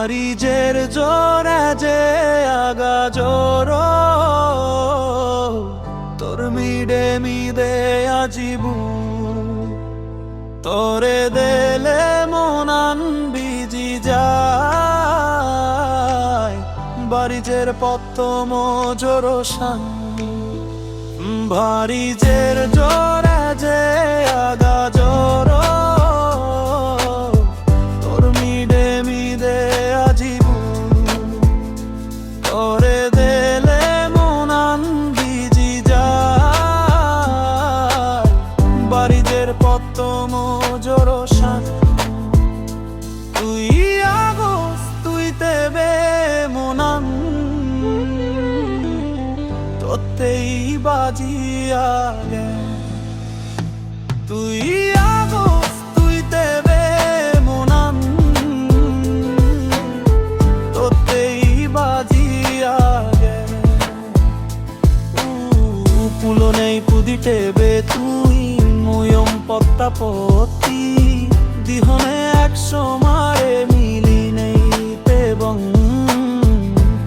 বারিজের জোরে যে আগা জোর তোর মিডে মিদে আজিবু তোরে দেলে মনান বিজি যায় বারিজের পত্তম জোরসান বারিজের জোরে যে আগা জোর তোর মিডে মিদে আজিবু তোরে দেলে মনান বিজি যায় বারিজের পত্তম জোরসান তুই আগস তুই তেবে মনান তোতেই বাজিয়া গে তুই আগস তুই তেবে মনান তোতেই বাজিয়া গে পুলো নেই পুদিটেবে তুই ময়ম পত্তা পতি দিহনে একশো মারে মিলি নেই তেবং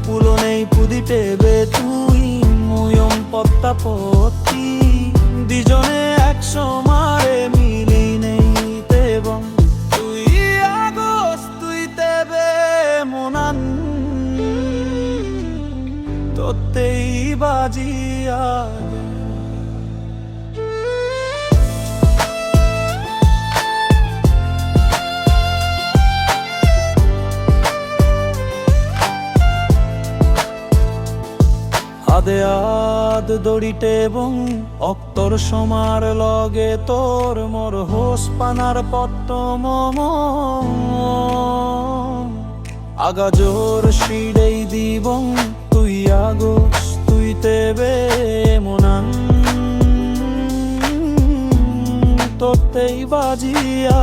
পুলো নেই পুদিটেবে তুই ময়ম পত্তা পতি দিজনে একশো মারে মিলি নেই তেবং তুই আগস তুই তেবে মনান তোতেই বাজিয়া গে আদে আদ দড়িতে বং অক্তর সমার লগে তোর মোর হোস পানার পত্তম আগা জোর শিডেই দিবং তুই আগস তুই তেবে মনান তোতেই বাজিয়া